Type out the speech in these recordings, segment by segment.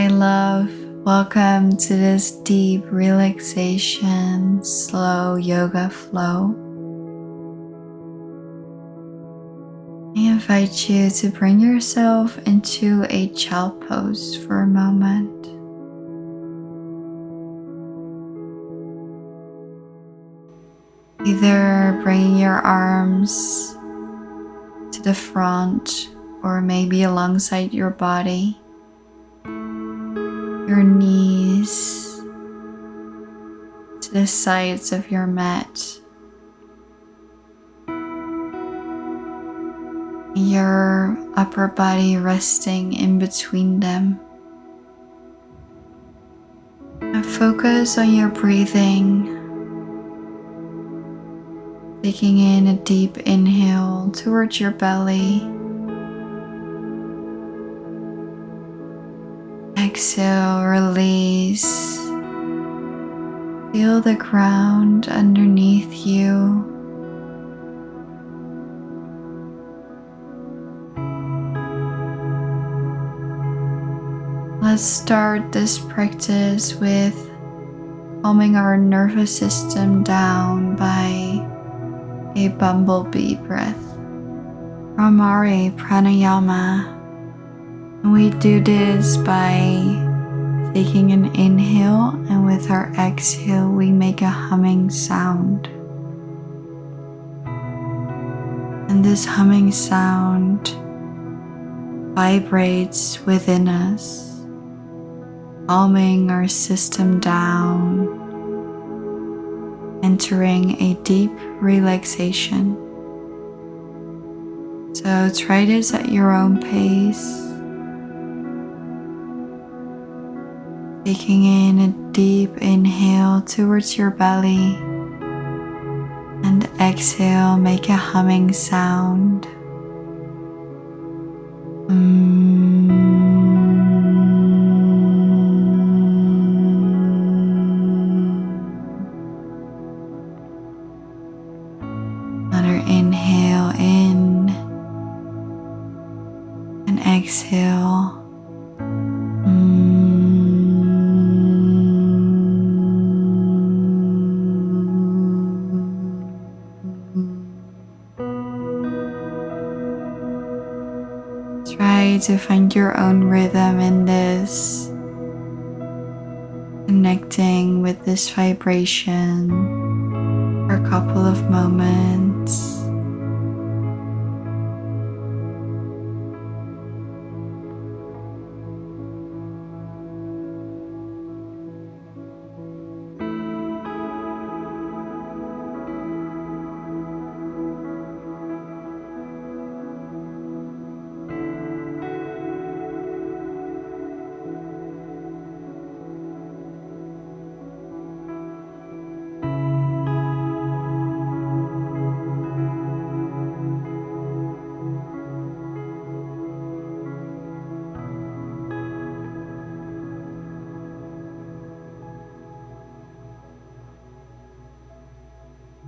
my love. Welcome to this deep relaxation, slow yoga flow. I invite you to bring yourself into a child pose for a moment. Either bringing your arms to the front or maybe alongside your body, your knees to the sides of your mat, your upper body resting in between them. And focus on your breathing, taking in a deep inhale towards your belly. Exhale, release. Feel the ground underneath you. Let's start this practice with calming our nervous system down by a bumblebee breath, Brahmari Pranayama. And we do this by taking an inhale, and with our exhale we make a humming sound. And this humming sound vibrates within us, calming our system down, entering a deep relaxation. So try this at your own pace. Taking in a deep inhale towards your belly, and exhale, make a humming sound. Another inhale in and exhale. Try to find your own rhythm in this, connecting with this vibration for a couple of moments.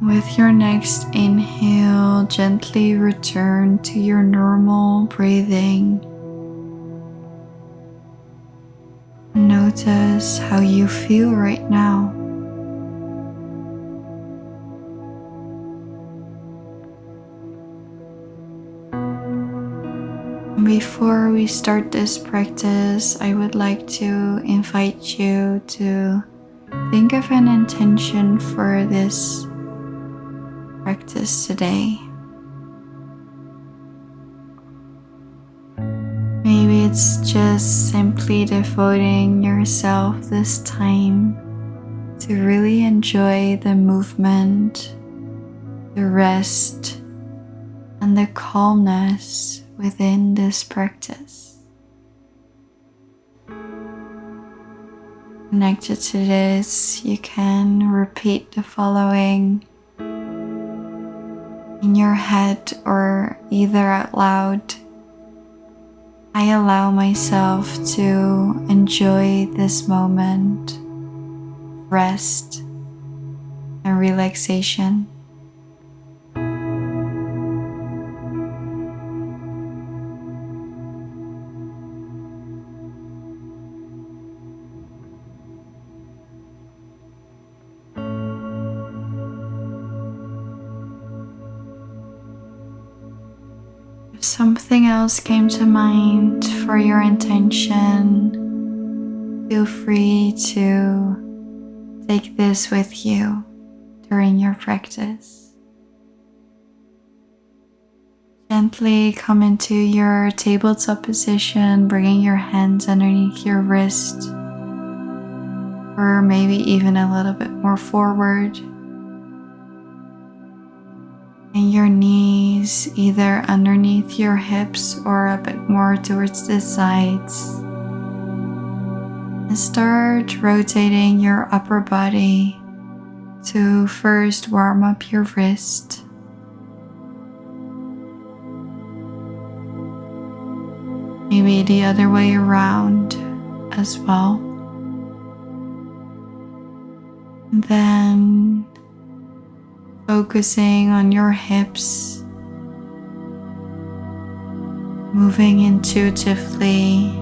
With your next inhale, gently return to your normal breathing. Notice how you feel right now. Before we start this practice, I would like to invite you to think of an intention for this practice today. Maybe it's just simply devoting yourself this time to really enjoy the movement, the rest, and the calmness within this practice. Connected to this, you can repeat the following in your head or either out loud. I allow myself to enjoy this moment, rest, and relaxation. If something else came to mind for your intention, feel free to take this with you during your practice. Gently come into your tabletop position, bringing your hands underneath your wrist, or maybe even a little bit more forward. And your knees either underneath your hips or a bit more towards the sides. And start rotating your upper body to first warm up your wrist. Maybe the other way around as well. And then focusing on your hips, moving intuitively.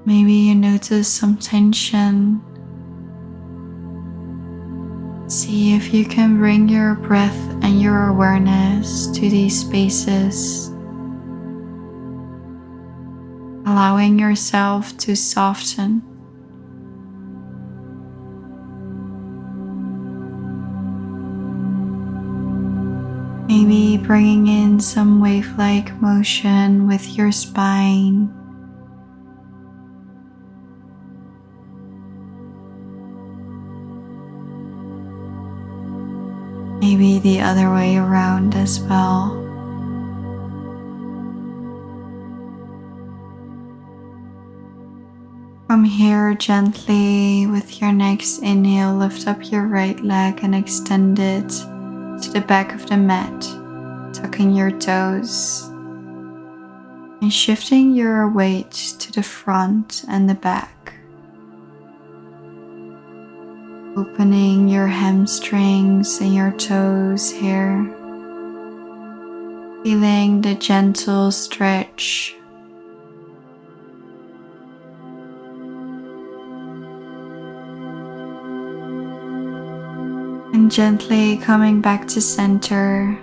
Maybe you notice some tension. See if you can bring your breath and your awareness to these spaces, allowing yourself to soften. Maybe bringing in some wave-like motion with your spine. Maybe the other way around as well. From here, gently with your next inhale, lift up your right leg and extend it to the back of the mat, tucking your toes and shifting your weight to the front and the back. Opening your hamstrings and your toes here, feeling the gentle stretch. And gently coming back to center.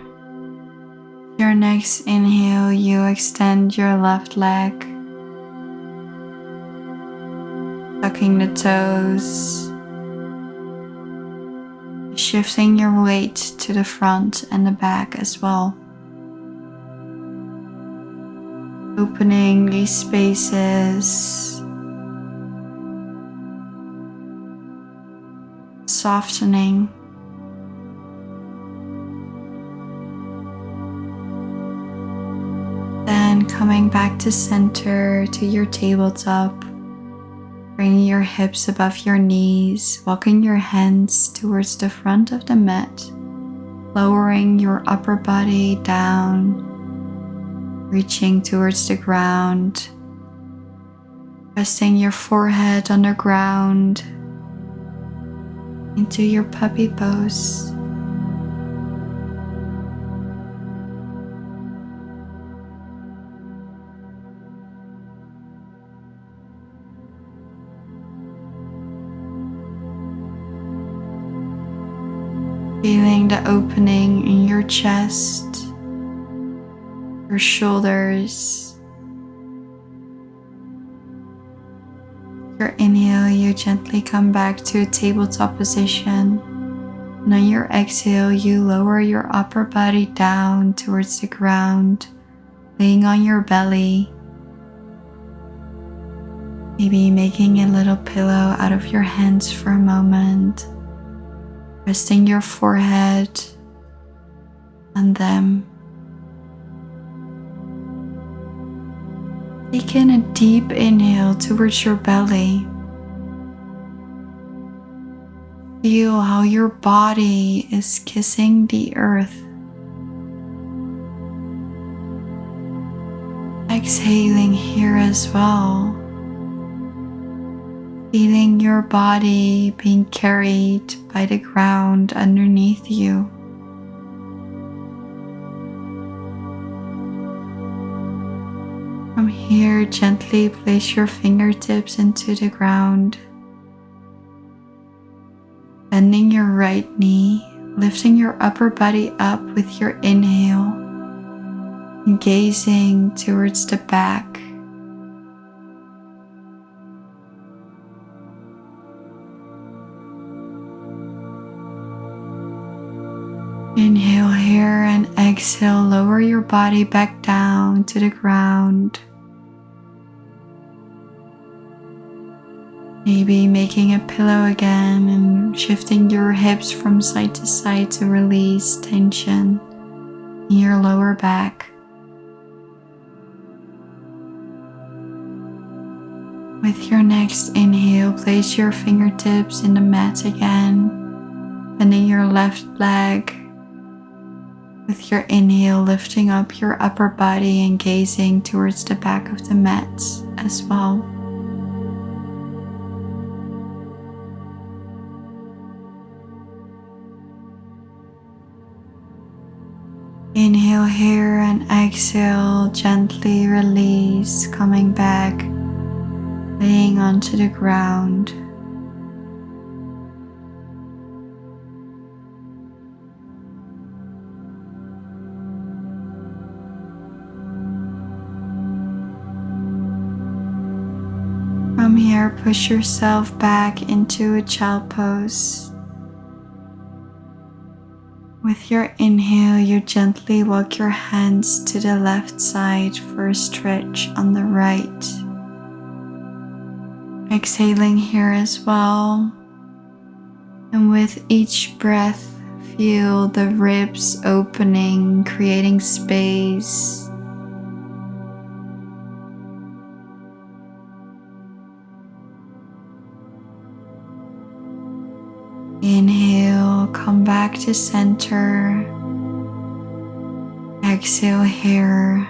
Your next inhale, you extend your left leg, tucking the toes, shifting your weight to the front and the back as well. Opening these spaces, softening. Then coming back to center, to your tabletop, bringing your hips above your knees, walking your hands towards the front of the mat, lowering your upper body down, reaching towards the ground, resting your forehead on the ground into your puppy pose. Feeling the opening in your chest, your shoulders. Your inhale, you gently come back to a tabletop position. And on your exhale, you lower your upper body down towards the ground, laying on your belly. Maybe making a little pillow out of your hands for a moment. Resting your forehead on them. Take in a deep inhale towards your belly. Feel how your body is kissing the earth. Exhaling here as well. Feeling your body being carried by the ground underneath you. From here, gently place your fingertips into the ground, bending your right knee, lifting your upper body up with your inhale and gazing towards the back. Inhale here and exhale, lower your body back down to the ground. Maybe making a pillow again and shifting your hips from side to side to release tension in your lower back. With your next inhale, place your fingertips in the mat again, bending your left leg. With your inhale, lifting up your upper body and gazing towards the back of the mat as well. Inhale here and exhale, gently release, coming back, laying onto the ground. From here, push yourself back into a child pose. With your inhale, you gently walk your hands to the left side for a stretch on the right. Exhaling here as well. And with each breath, feel the ribs opening, creating space. Inhale, come back to center. Exhale here.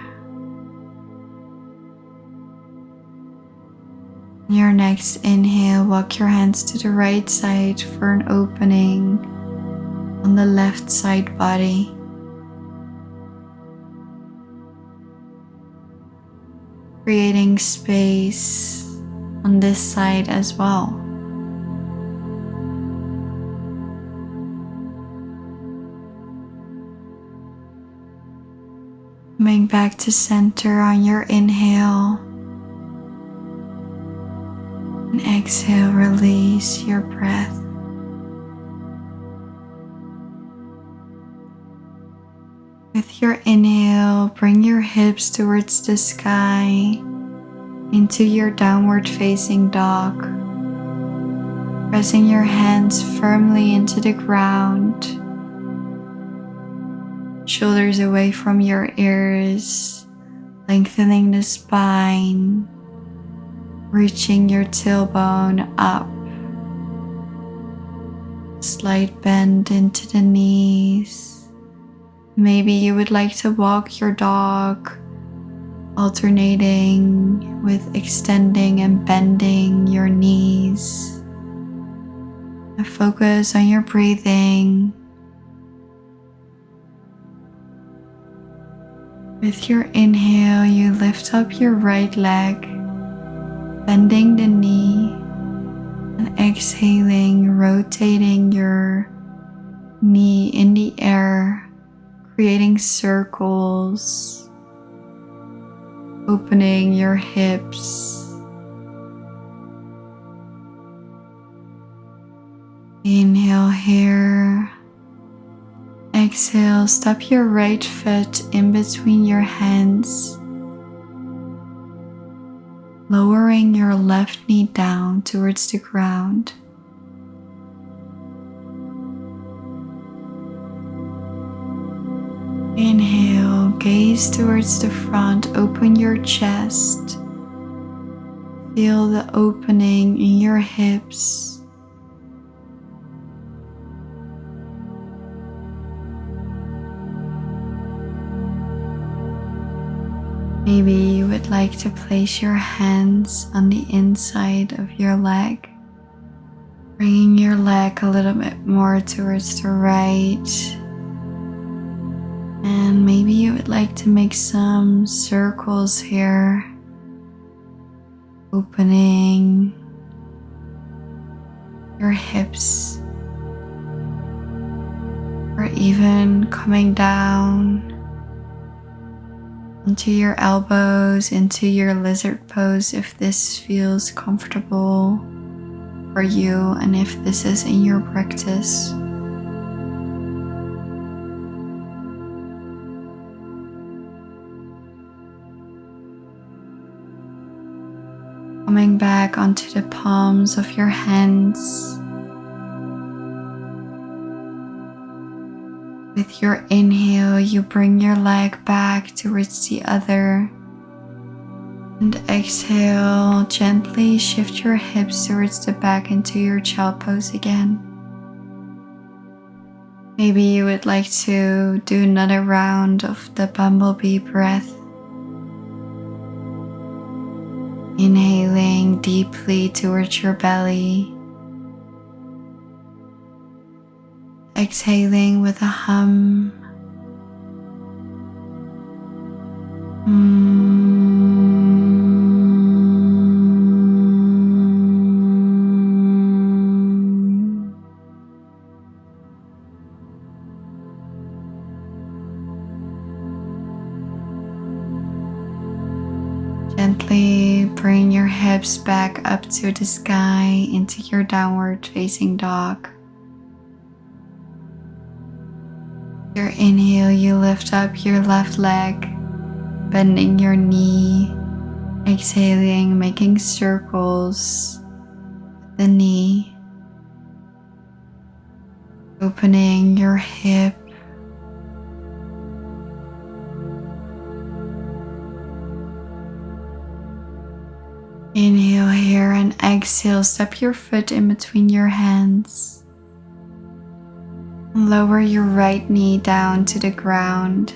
Your next inhale, walk your hands to the right side for an opening on the left side body. Creating space on this side as well. Coming back to center on your inhale. And exhale, release your breath. With your inhale, bring your hips towards the sky into your downward facing dog. Pressing your hands firmly into the ground. Shoulders away from your ears, lengthening the spine, reaching your tailbone up. Slight bend into the knees. Maybe you would like to walk your dog, alternating with extending and bending your knees. And focus on your breathing. With your inhale, you lift up your right leg, bending the knee, and exhaling, rotating your knee in the air, creating circles, opening your hips. Inhale here. Exhale, step your right foot in between your hands, lowering your left knee down towards the ground. Inhale, gaze towards the front, open your chest. Feel the opening in your hips. Maybe you would like to place your hands on the inside of your leg, bringing your leg a little bit more towards the right. And maybe you would like to make some circles here, opening your hips. or even coming down onto your elbows into your lizard pose if this feels comfortable for you and if this is in your practice. Coming back onto the palms of your hands. With your inhale, you bring your leg back towards the other. And exhale, gently shift your hips towards the back into your child pose again. Maybe you would like to do another round of the bumblebee breath. Inhaling deeply towards your belly. Exhaling with a hum. Gently bring your hips back up to the sky into your downward facing dog. Your inhale, you lift up your left leg, bending your knee, exhaling, making circles with the knee, opening your hip, inhale here and exhale, step your foot in between your hands. Lower your right knee down to the ground.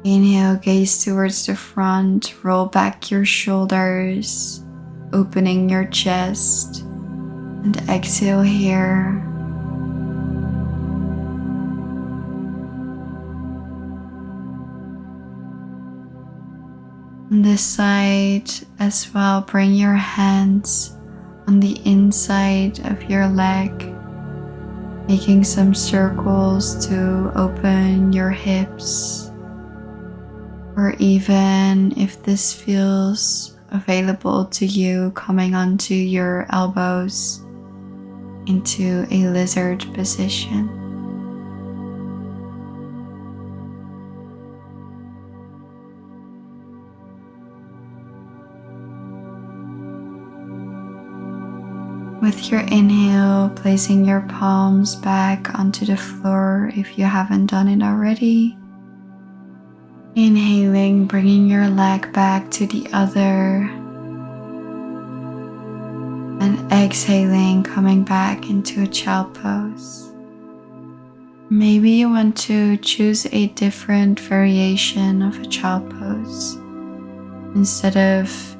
Inhale, gaze towards the front, roll back your shoulders, opening your chest, and exhale here. On this side as well, bring your hands on the inside of your leg, making some circles to open your hips, or even if this feels available to you, coming onto your elbows into a lizard position. With your inhale, placing your palms back onto the floor if you haven't done it already. Inhaling, bringing your leg back to the other. And exhaling, coming back into a child pose. Maybe you want to choose a different variation of a child pose. Instead of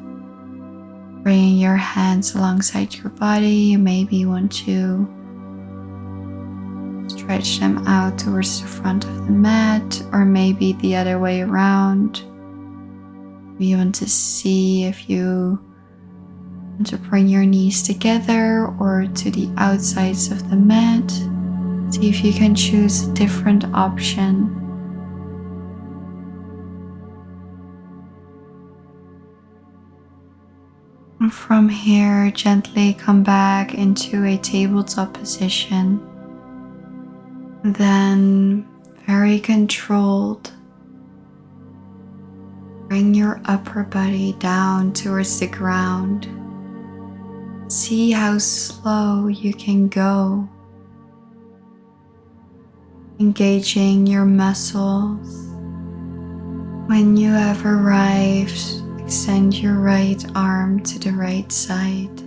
bringing your hands alongside your body, you maybe want to stretch them out towards the front of the mat, or maybe the other way around. You want to see if you want to bring your knees together or to the outsides of the mat. See if you can choose a different option. And from here, gently come back into a tabletop position. Then, very controlled, bring your upper body down towards the ground. See how slow you can go, engaging your muscles. When you have arrived, extend your right arm to the right side.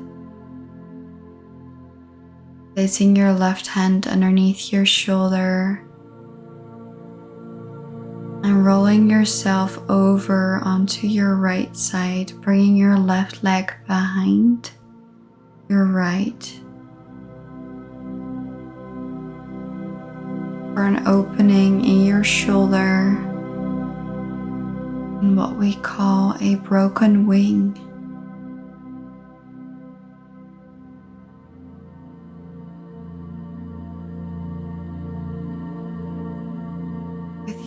Placing your left hand underneath your shoulder and rolling yourself over onto your right side, bringing your left leg behind your right for an opening in your shoulder and what we call a broken wing.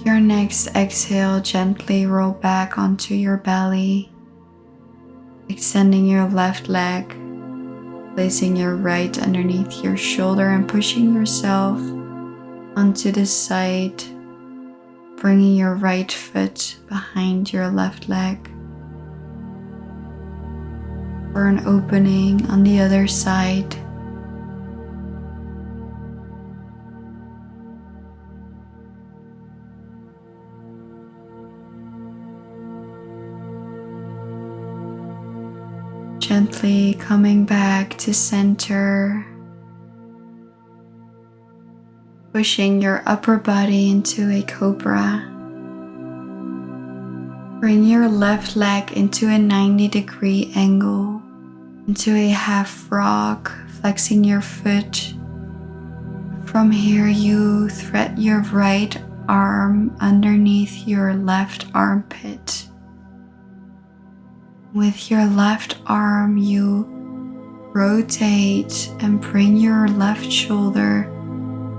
your next exhale, gently roll back onto your belly, extending your left leg, placing your right underneath your shoulder and pushing yourself onto the side, bringing your right foot behind your left leg for an opening on the other side. Gently coming back to center, pushing your upper body into a cobra. Bring your left leg into a 90-degree angle, into a half frog, flexing your foot. From here, you thread your right arm underneath your left armpit. With your left arm, you rotate and bring your left shoulder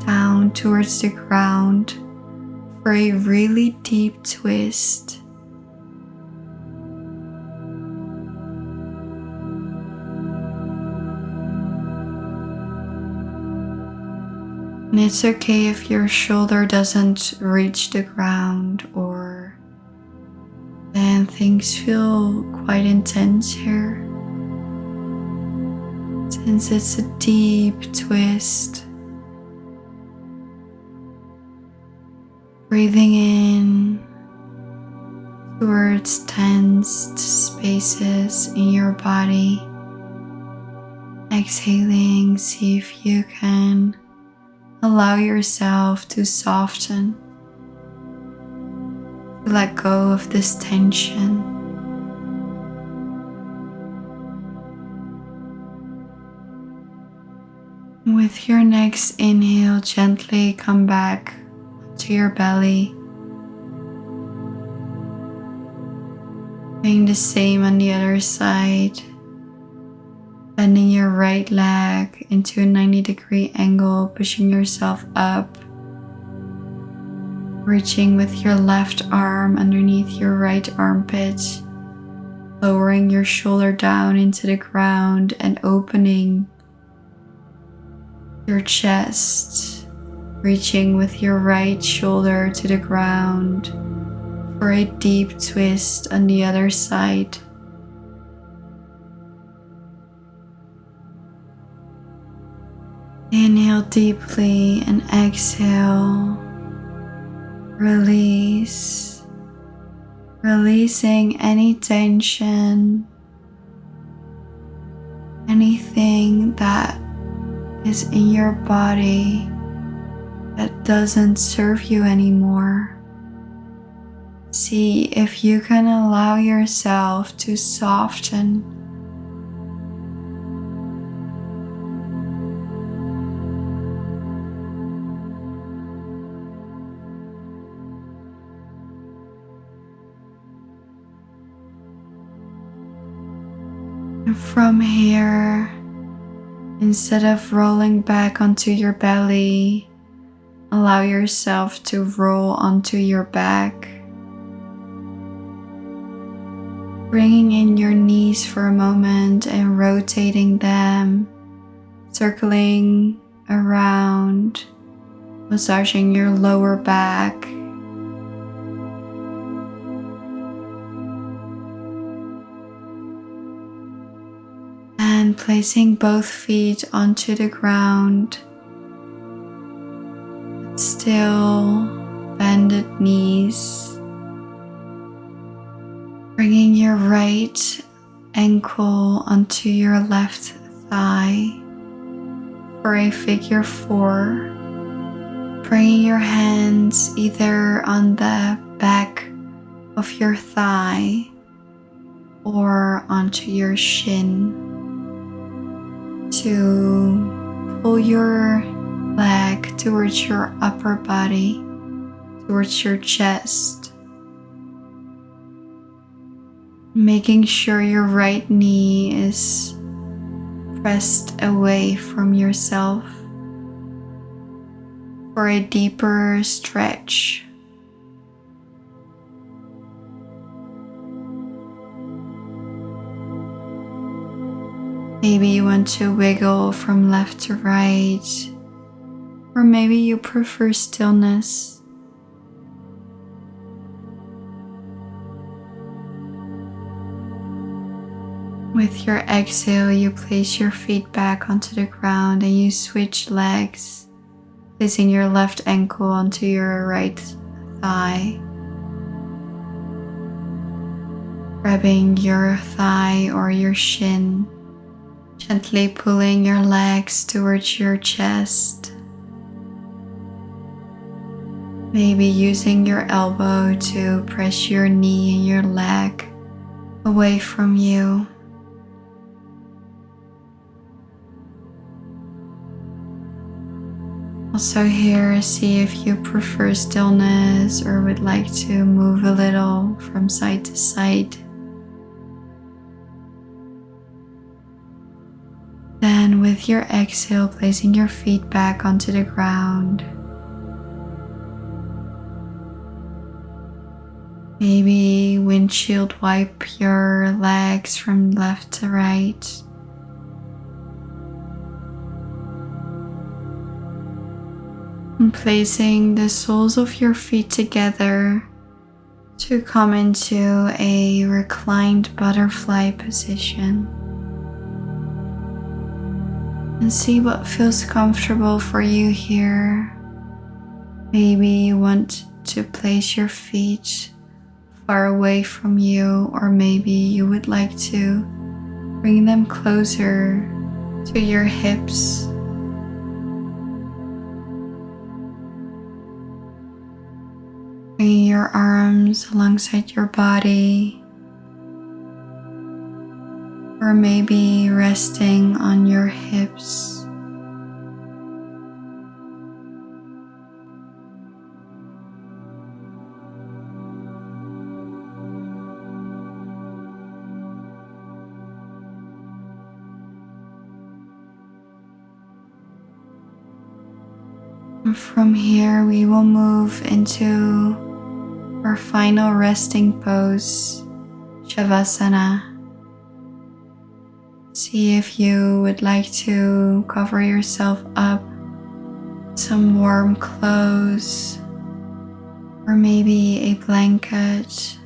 down towards the ground for a really deep twist. And it's okay if your shoulder doesn't reach the ground or then things feel quite intense here. Since it's a deep twist, breathing in towards tensed spaces in your body. Exhaling, see if you can allow yourself to soften, to let go of this tension. With your next inhale, gently come back to your belly. Doing the same on the other side. Bending your right leg into a 90-degree angle, pushing yourself up. Reaching with your left arm underneath your right armpit. Lowering your shoulder down into the ground and opening your chest. Reaching with your right shoulder to the ground for a deep twist on the other side. Inhale deeply and exhale. Release. Releasing any tension, anything that is in your body that doesn't serve you anymore. See if you can allow yourself to soften. And from here, instead of rolling back onto your belly, allow yourself to roll onto your back. Bringing in your knees for a moment and rotating them, circling around, massaging your lower back. And placing both feet onto the ground, still bended knees. Bringing your right ankle onto your left thigh for a figure 4. Bringing your hands either on the back of your thigh or onto your shin to pull your leg towards your upper body, towards your chest. Making sure your right knee is pressed away from yourself for a deeper stretch. Maybe you want to wiggle from left to right, or maybe you prefer stillness. With your exhale, you place your feet back onto the ground and you switch legs, placing your left ankle onto your right thigh, grabbing your thigh or your shin, gently pulling your legs towards your chest. Maybe using your elbow to press your knee and your leg away from you. Also here, see if you prefer stillness or would like to move a little from side to side. Then with your exhale, placing your feet back onto the ground. Maybe windshield wipe your legs from left to right. And placing the soles of your feet together to come into a reclined butterfly position. And see what feels comfortable for you here. Maybe you want to place your feet far away from you, or maybe you would like to bring them closer to your hips. Bringing your arms alongside your body, or maybe resting on your hips. And from here, we will move into our final resting pose, Shavasana. See if you would like to cover yourself up with some warm clothes, or maybe a blanket.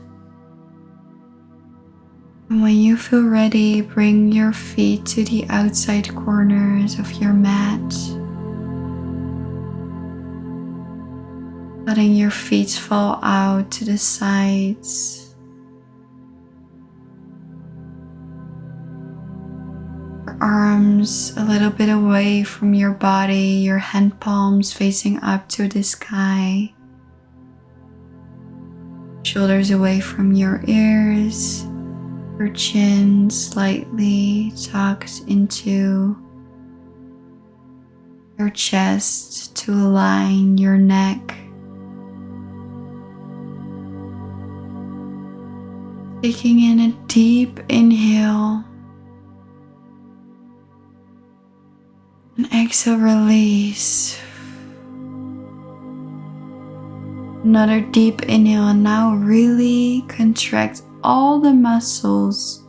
And when you feel ready, bring your feet to the outside corners of your mat, letting your feet fall out to the sides. Your arms a little bit away from your body, your hand palms facing up to the sky. Shoulders away from your ears, your chin slightly tucked into your chest to align your neck. Taking in a deep inhale, and exhale, release. Another deep inhale, and now really contract all the muscles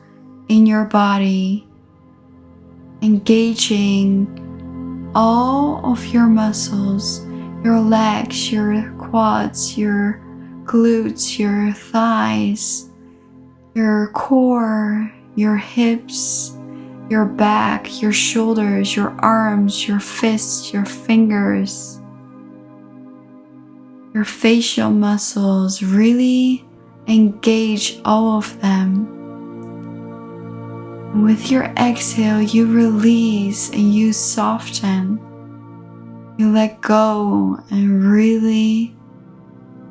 in your body, engaging all of your muscles, your legs, your quads, your glutes, your thighs, your core, your hips, your back, your shoulders, your arms, your fists, your fingers, your facial muscles. Really engage all of them. And with your exhale, you release and you soften. You let go and really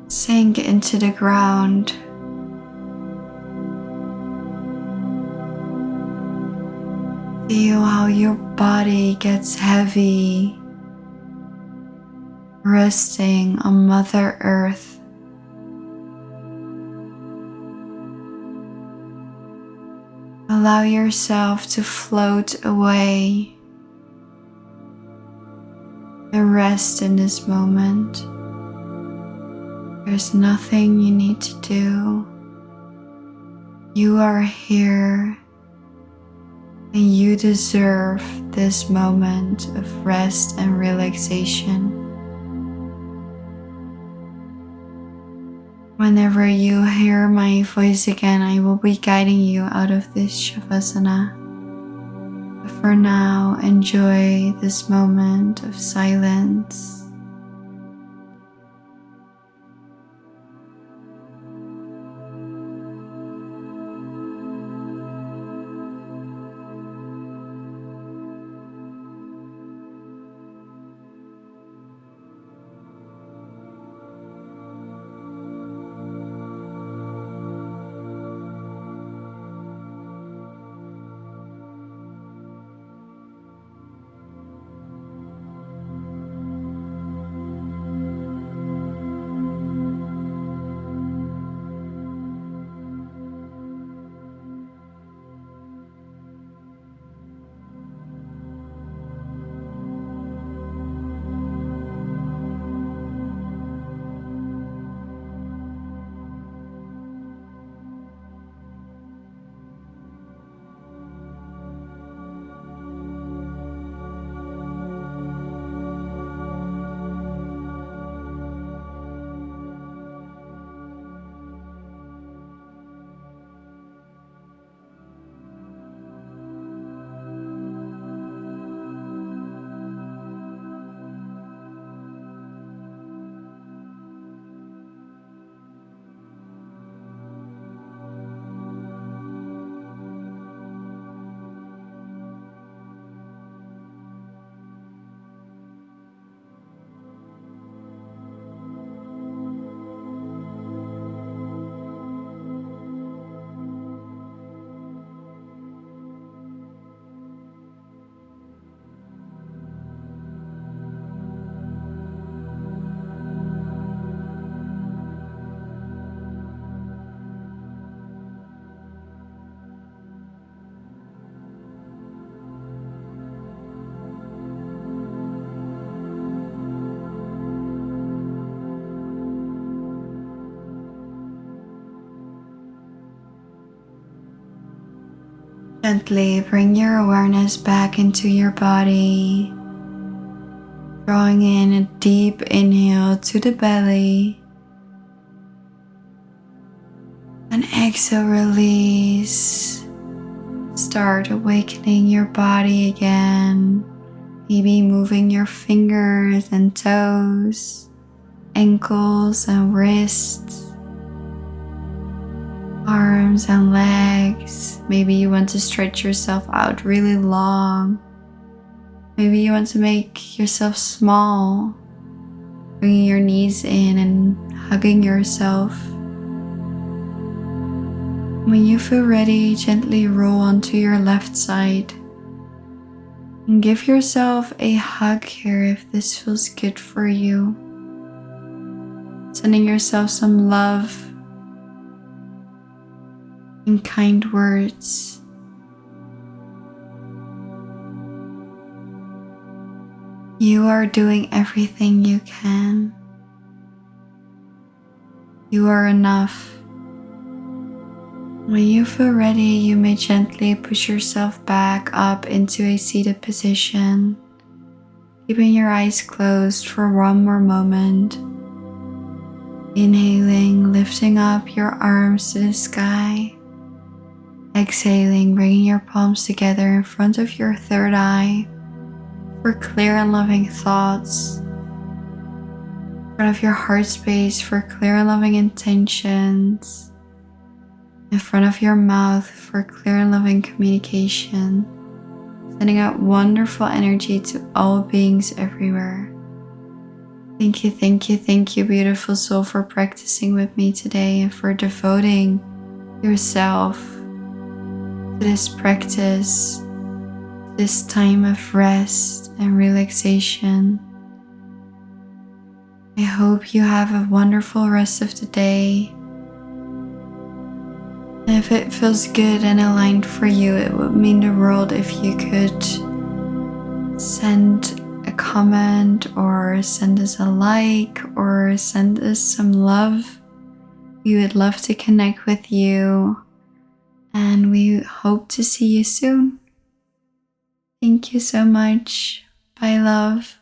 sink into the ground. Feel how your body gets heavy, resting on Mother Earth. Allow yourself to float away and rest in this moment. There's nothing you need to do. You are here And you deserve this moment of rest and relaxation. Whenever you hear my voice again, I will be guiding you out of this Shavasana. But for now, enjoy this moment of silence. Gently bring your awareness back into your body, drawing in a deep inhale to the belly. And exhale, release. Start awakening your body again. Maybe moving your fingers and toes, ankles and wrists, arms and legs. Maybe you want to stretch yourself out really long. Maybe you want to make yourself small, bringing your knees in and hugging yourself. When you feel ready, gently roll onto your left side and give yourself a hug here if this feels good for you. Sending yourself some love and kind words. You are doing everything you can. You are enough. When you feel ready, you may gently push yourself back up into a seated position, keeping your eyes closed for one more moment. Inhaling, lifting up your arms to the sky. Exhaling, bringing your palms together in front of your third eye for clear and loving thoughts. In front of your heart space for clear and loving intentions. In front of your mouth for clear and loving communication. Sending out wonderful energy to all beings everywhere. Thank you, thank you, thank you, beautiful soul, for practicing with me today and for devoting yourself to this practice, this time of rest and relaxation. I hope you have a wonderful rest of the day. And if it feels good and aligned for you, it would mean the world if you could send a comment or send us a like or send us some love. We would love to connect with you, and we hope to see you soon. Thank you so much. Bye, love.